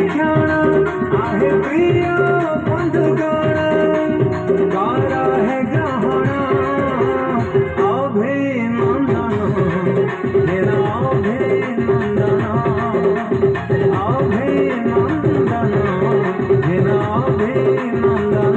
क्षण आहे प्रिय बंधुगण कर है ग्रहण अभिनंदन हेर अभिनंदन अभिनंदन हेर अभिनंदन।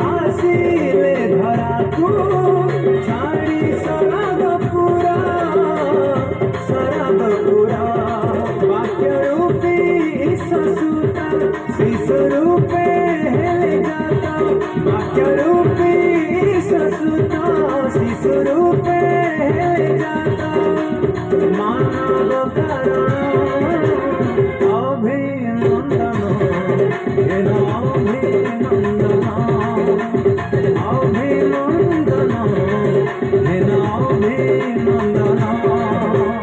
आसिले धरा को छाड़ी शराब पूरा वाक्य रूपी ससुता शिशु रूपे हेले जाता वाक्य रूपी ससुता शिशु रूपे हेले जाता मानव कारण अभिनंदन हेर अभिनंदन।